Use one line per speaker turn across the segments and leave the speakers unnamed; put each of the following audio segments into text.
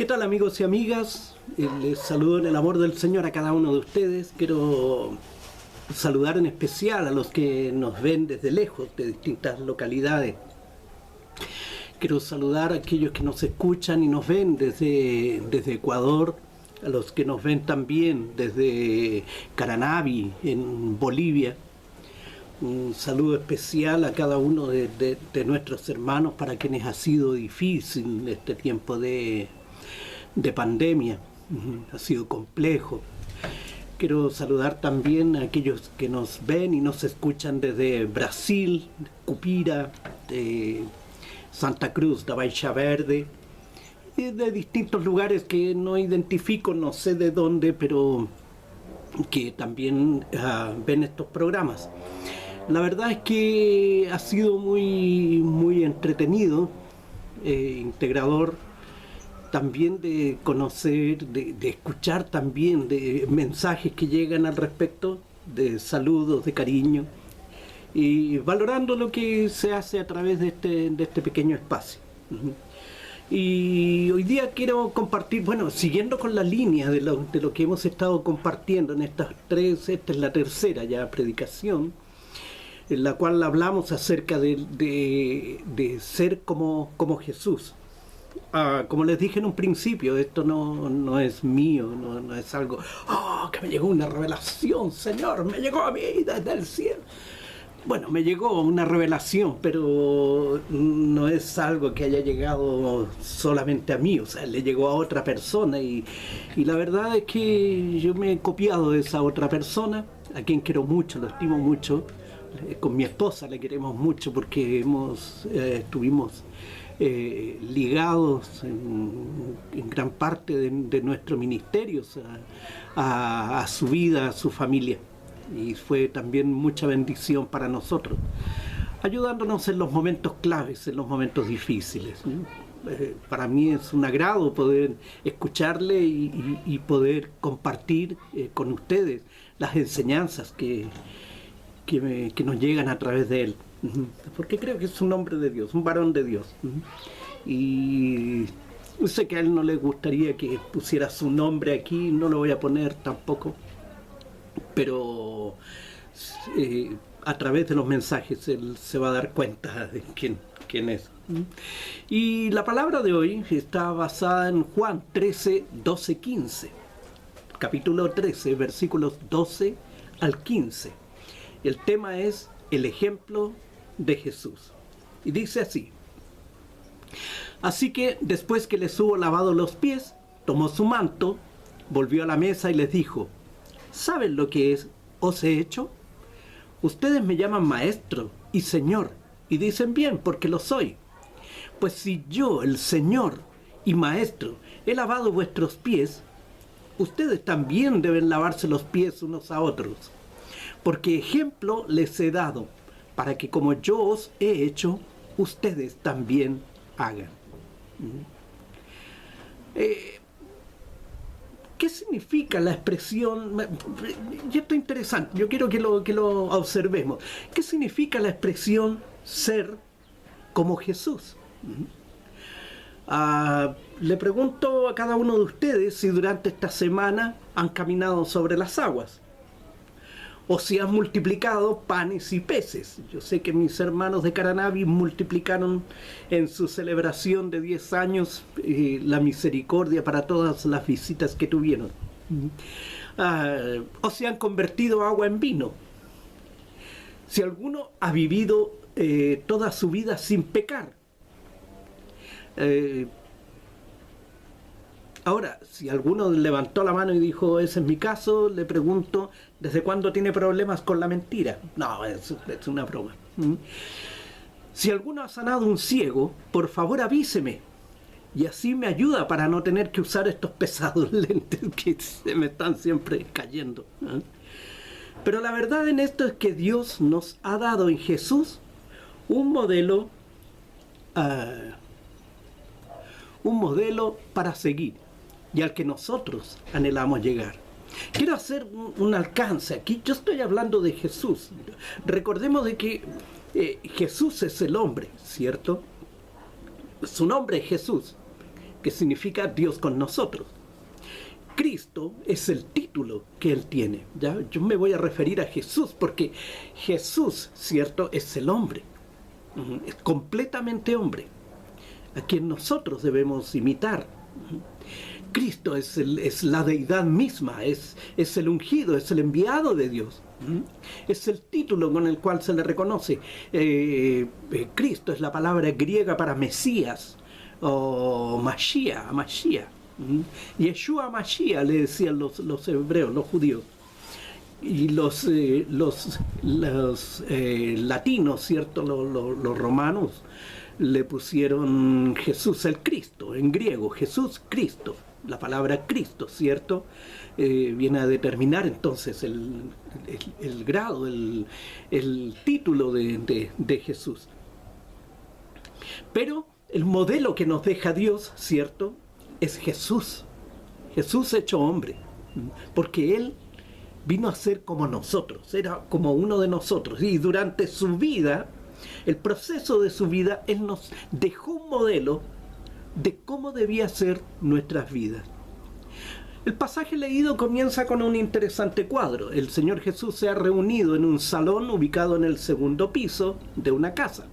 ¿Qué tal, amigos y amigas? Les saludo en el amor del Señor a cada uno de ustedes. Quiero saludar en especial a los que nos ven desde lejos, de distintas localidades. Quiero saludar a aquellos que nos escuchan y nos ven desde Ecuador, a los que nos ven también desde Caranavi, en Bolivia. Un saludo especial a cada uno de nuestros hermanos para quienes ha sido difícil este tiempo de pandemia. Ha sido complejo. Quiero saludar también a aquellos que nos ven y nos escuchan desde Brasil, Cupira, de Santa Cruz da Baixa Verde, y de distintos lugares que no identifico, no sé de dónde, pero que también ven estos programas. La verdad es que ha sido muy entretenido, integrador, también de conocer, de escuchar también de mensajes que llegan al respecto, de saludos, de cariño, y valorando lo que se hace a través de este pequeño espacio. Y hoy día quiero compartir, bueno, siguiendo con la línea de lo que hemos estado compartiendo en estas tres, esta es la tercera ya predicación, en la cual hablamos acerca de ser como Jesús. Como les dije en un principio, esto no es mío, no es algo, que me llegó una revelación, Señor, me llegó a mí desde el cielo. Bueno, me llegó una revelación, pero no es algo que haya llegado solamente a mí, o sea, le llegó a otra persona y la verdad es que yo me he copiado de esa otra persona, a quien quiero mucho, lo estimo mucho. Con mi esposa le queremos mucho porque estuvimos ligados en gran parte de nuestro ministerio a su vida, a su familia, y fue también mucha bendición para nosotros, ayudándonos en los momentos claves, en los momentos difíciles. Para mí es un agrado poder escucharle y poder compartir con ustedes las enseñanzas que nos llegan a través de él, porque creo que es un hombre de Dios, un varón de Dios, y sé que a él no le gustaría que pusiera su nombre aquí, no lo voy a poner tampoco, pero a través de los mensajes él se va a dar cuenta de quién es. Y la palabra de hoy está basada en Juan 13, 12, 15, capítulo 13, versículos 12 al 15. El tema es el ejemplo de Jesús. Y dice así: así que después que les hubo lavado los pies, tomó su manto, volvió a la mesa y les dijo: ¿saben lo que os he hecho? Ustedes me llaman maestro y señor, y dicen bien, porque lo soy. Pues si yo, el Señor y maestro, he lavado vuestros pies, ustedes también deben lavarse los pies unos a otros. Porque ejemplo les he dado, para que como yo os he hecho, ustedes también hagan. ¿Qué significa la expresión? Y esto es interesante, yo quiero que lo observemos. ¿Qué significa la expresión ser como Jesús? Le pregunto a cada uno de ustedes si durante esta semana han caminado sobre las aguas, o si han multiplicado panes y peces. Yo sé que mis hermanos de Caranavi multiplicaron en su celebración de 10 años la misericordia para todas las visitas que tuvieron. O si han convertido agua en vino. Si alguno ha vivido toda su vida sin pecar. Ahora, si alguno levantó la mano y dijo, ese es mi caso, le pregunto, ¿desde cuándo tiene problemas con la mentira? No, es una broma. Si alguno ha sanado un ciego, por favor avíseme, y así me ayuda para no tener que usar estos pesados lentes que se me están siempre cayendo. Pero la verdad en esto es que Dios nos ha dado en Jesús un modelo para seguir, y al que nosotros anhelamos llegar. Quiero hacer un alcance aquí. Yo estoy hablando de Jesús. Recordemos de que Jesús es el hombre, ¿cierto? Su nombre es Jesús. que significa Dios con nosotros. Cristo es el título que Él tiene, ¿ya? Yo me voy a referir a Jesús porque Jesús, ¿cierto?, es el hombre, es completamente hombre, a quien nosotros debemos imitar. Cristo es la deidad misma, es el ungido, es el enviado de Dios. Es el título con el cual se le reconoce. Cristo es la palabra griega para Mesías o Mashiach. Yeshua Mashiach le decían los hebreos, los judíos. Y los latinos, ¿cierto? Los romanos le pusieron Jesús el Cristo, en griego, Jesús Cristo. La palabra Cristo, ¿cierto? Viene a determinar entonces el grado, el título de Jesús. Pero el modelo que nos deja Dios, ¿cierto?, es Jesús. Jesús hecho hombre, porque Él vino a ser como nosotros, era como uno de nosotros. Y durante su vida, el proceso de su vida, Él nos dejó un modelo de cómo debía ser nuestras vidas. El pasaje leído comienza con un interesante cuadro. El Señor Jesús se ha reunido en un salón ubicado en el segundo piso de una casa.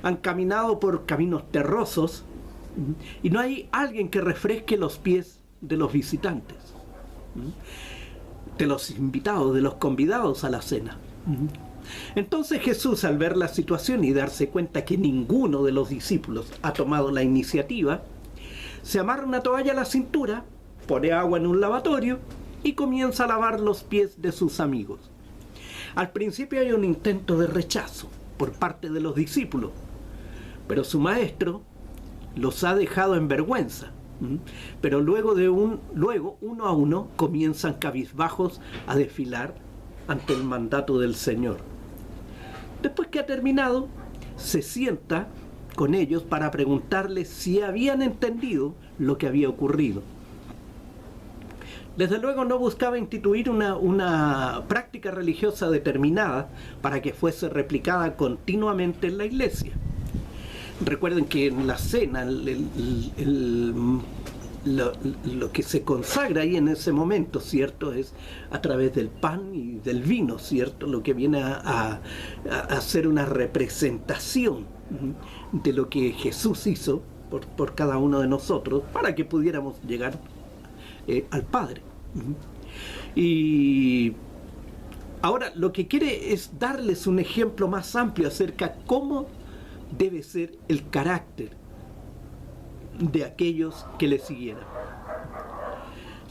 Han caminado por caminos terrosos y no hay alguien que refresque los pies de los visitantes, de los invitados, de los convidados a la cena. Entonces Jesús, al ver la situación y darse cuenta que ninguno de los discípulos ha tomado la iniciativa, se amarra una toalla a la cintura, pone agua en un lavatorio y comienza a lavar los pies de sus amigos. Al principio hay un intento de rechazo por parte de los discípulos, pero su maestro los ha dejado en vergüenza. Pero luego uno a uno comienzan cabizbajos a desfilar ante el mandato del Señor. Después que ha terminado, se sienta con ellos para preguntarles si habían entendido lo que había ocurrido. Desde luego no buscaba instituir una práctica religiosa determinada para que fuese replicada continuamente en la iglesia. Recuerden que en la cena lo que se consagra ahí en ese momento, ¿cierto?, es a través del pan y del vino, ¿cierto?, lo que viene a hacer una representación de lo que Jesús hizo por cada uno de nosotros para que pudiéramos llegar al Padre. Y ahora lo que quiere es darles un ejemplo más amplio acerca de cómo debe ser el carácter de aquellos que le siguieran.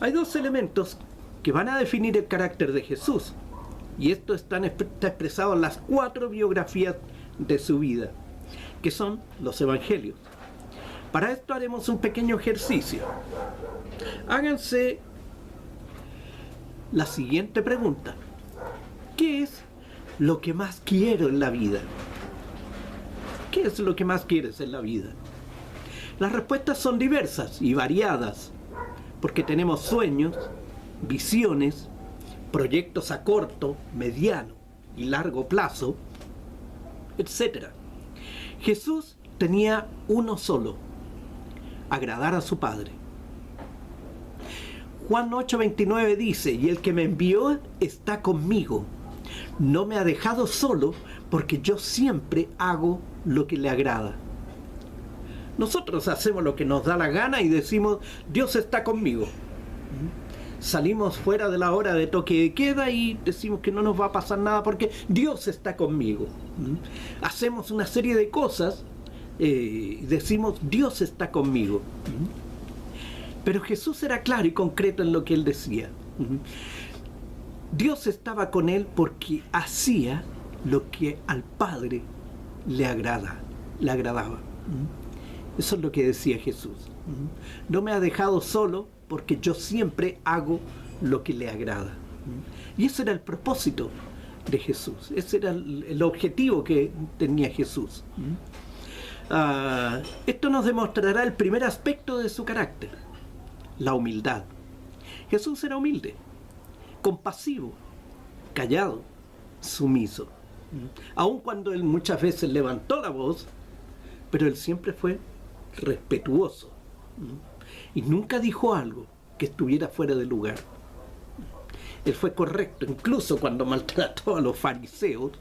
Hay dos elementos que van a definir el carácter de Jesús, y esto está expresado en las 4 biografías de su vida, que son los evangelios. Para esto haremos un pequeño ejercicio. Háganse la siguiente pregunta: ¿qué es lo que más quiero en la vida? ¿Qué es lo que más quieres en la vida? Las respuestas son diversas y variadas, porque tenemos sueños, visiones, proyectos a corto, mediano y largo plazo, etc. Jesús tenía uno solo: agradar a su Padre. Juan 8:29 dice: y el que me envió está conmigo, no me ha dejado solo, porque yo siempre hago lo que le agrada. Nosotros hacemos lo que nos da la gana y decimos: Dios está conmigo. Salimos fuera de la hora de toque de queda y decimos que no nos va a pasar nada porque Dios está conmigo. Hacemos una serie de cosas y decimos: Dios está conmigo. Pero Jesús era claro y concreto en lo que él decía. Dios estaba con él porque hacía lo que al Padre le agradaba. Eso es lo que decía Jesús. No me ha dejado solo porque yo siempre hago lo que le agrada. Y ese era el propósito de Jesús. Ese era el objetivo que tenía Jesús. Esto nos demostrará el primer aspecto de su carácter: la humildad. Jesús era humilde, compasivo, callado, sumiso. Aun cuando él muchas veces levantó la voz, pero él siempre fue respetuoso Y nunca dijo algo que estuviera fuera de lugar. Él fue correcto, incluso cuando maltrató a los fariseos,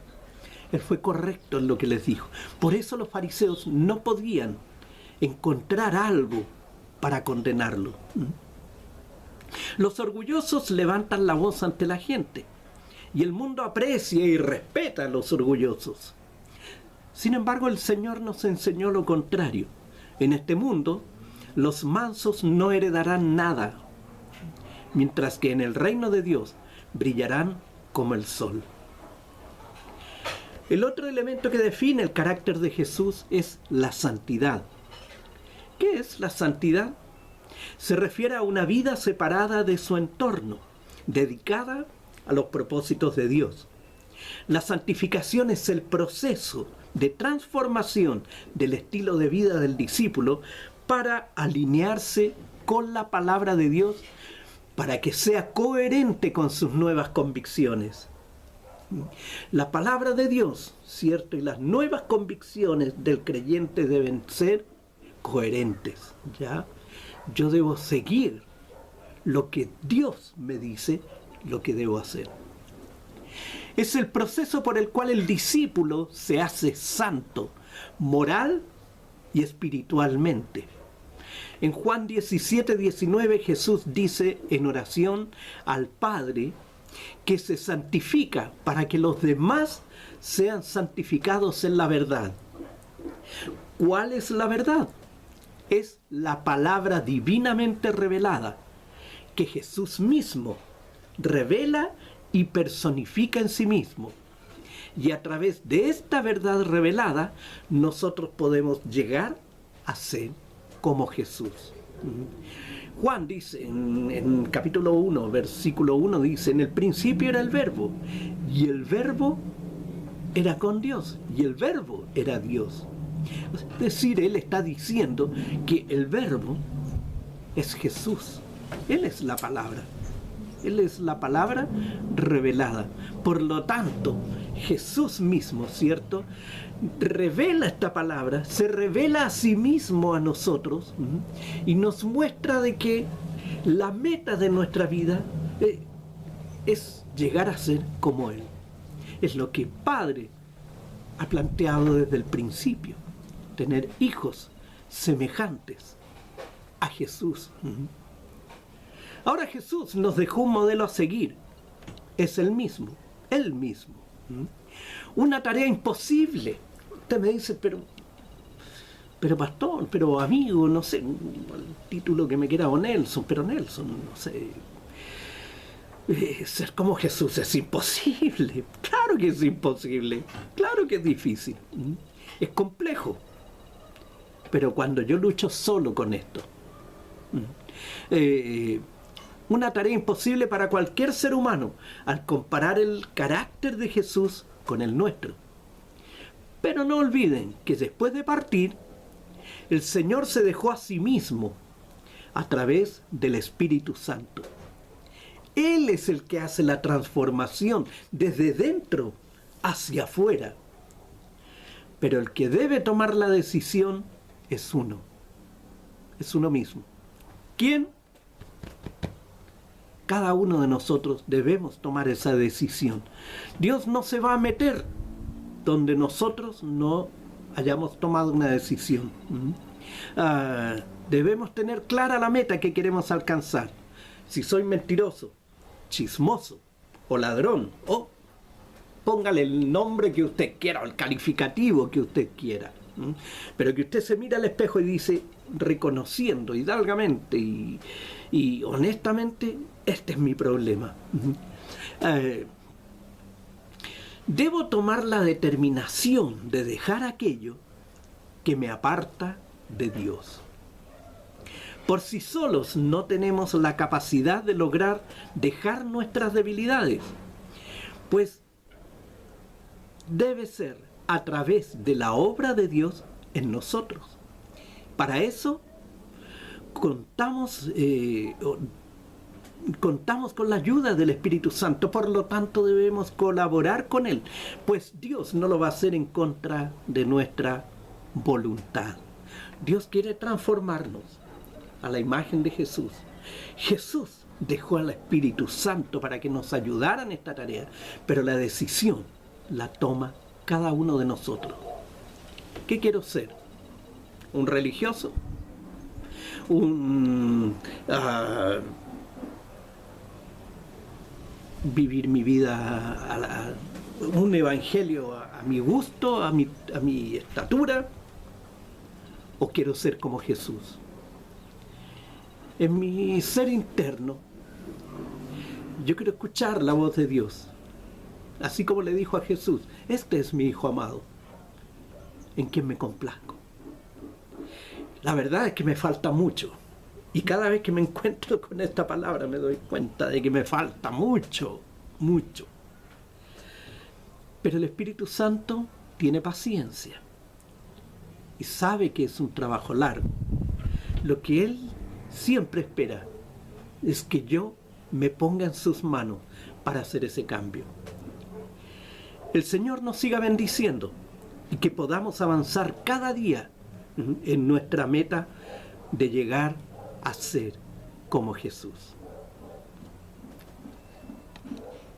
él fue correcto en lo que les dijo. Por eso los fariseos no podían encontrar algo para condenarlo. Los orgullosos levantan la voz ante la gente, y el mundo aprecia y respeta a los orgullosos. Sin embargo, el Señor nos enseñó lo contrario. En este mundo, los mansos no heredarán nada, mientras que en el reino de Dios brillarán como el sol. El otro elemento que define el carácter de Jesús es la santidad. ¿Qué es la santidad? Se refiere a una vida separada de su entorno, dedicada a los propósitos de Dios. La santificación es el proceso de transformación del estilo de vida del discípulo para alinearse con la palabra de Dios, para que sea coherente con sus nuevas convicciones. La palabra de Dios, ¿cierto? Y las nuevas convicciones del creyente deben ser coherentes, ¿ya? Yo debo seguir lo que Dios me dice, lo que debo hacer. Es el proceso por el cual el discípulo se hace santo, moral y espiritualmente. En Juan 17:19 Jesús dice en oración al Padre que se santifica para que los demás sean santificados en la verdad. ¿Cuál es la verdad? Es la palabra divinamente revelada, que Jesús mismo revela y personifica en sí mismo. Y a través de esta verdad revelada, nosotros podemos llegar a ser como Jesús. Juan dice en capítulo 1, versículo 1, dice: en el principio era el Verbo, y el Verbo era con Dios, y el Verbo era Dios. Es decir, él está diciendo que el Verbo es Jesús. Él es la palabra. Él es la palabra revelada. Por lo tanto, Jesús mismo, ¿cierto?, revela esta palabra, se revela a sí mismo a nosotros, y nos muestra de que la meta de nuestra vida es llegar a ser como Él. Es lo que el Padre ha planteado desde el principio, tener hijos semejantes a Jesús. Ahora Jesús nos dejó un modelo a seguir. Es Él mismo. Una tarea imposible. Usted me dice, pero pastor, pero amigo, no sé, el título que me quiera, o Nelson, pero Nelson, no sé. Ser como Jesús es imposible. Claro que es imposible. Claro que es difícil. Es complejo. Pero cuando yo lucho solo con esto, una tarea imposible para cualquier ser humano al comparar el carácter de Jesús con el nuestro. Pero no olviden que después de partir, el Señor se dejó a sí mismo a través del Espíritu Santo. Él es el que hace la transformación desde dentro hacia afuera. Pero el que debe tomar la decisión es uno mismo. ¿Quién? Cada uno de nosotros debemos tomar esa decisión. Dios no se va a meter donde nosotros no hayamos tomado una decisión. Debemos tener clara la meta que queremos alcanzar. Si soy mentiroso, chismoso o ladrón, o póngale el nombre que usted quiera o el calificativo que usted quiera, pero que usted se mira al espejo y dice, reconociendo hidalgamente y honestamente, este es mi problema. Debo tomar la determinación de dejar aquello que me aparta de Dios. Por sí solos no tenemos la capacidad de lograr dejar nuestras debilidades, pues debe ser a través de la obra de Dios en nosotros. Para eso contamos con la ayuda del Espíritu Santo, por lo tanto debemos colaborar con Él, pues Dios no lo va a hacer en contra de nuestra voluntad. Dios quiere transformarnos, a la imagen de Jesús. Jesús dejó al Espíritu Santo para que nos ayudara en esta tarea, pero la decisión la toma cada uno de nosotros. ¿Qué quiero ser? ¿Un religioso? ¿Vivir mi vida un evangelio a mi gusto, a mi estatura? ¿O quiero ser como Jesús? En mi ser interno, yo quiero escuchar la voz de Dios, así como le dijo a Jesús: este es mi Hijo amado, en quien me complazco. La verdad es que me falta mucho, y cada vez que me encuentro con esta palabra me doy cuenta de que me falta mucho, mucho. Pero el Espíritu Santo tiene paciencia y sabe que es un trabajo largo. Lo que Él siempre espera es que yo me ponga en sus manos para hacer ese cambio. El Señor nos siga bendiciendo y que podamos avanzar cada día en nuestra meta de llegar a ser como Jesús.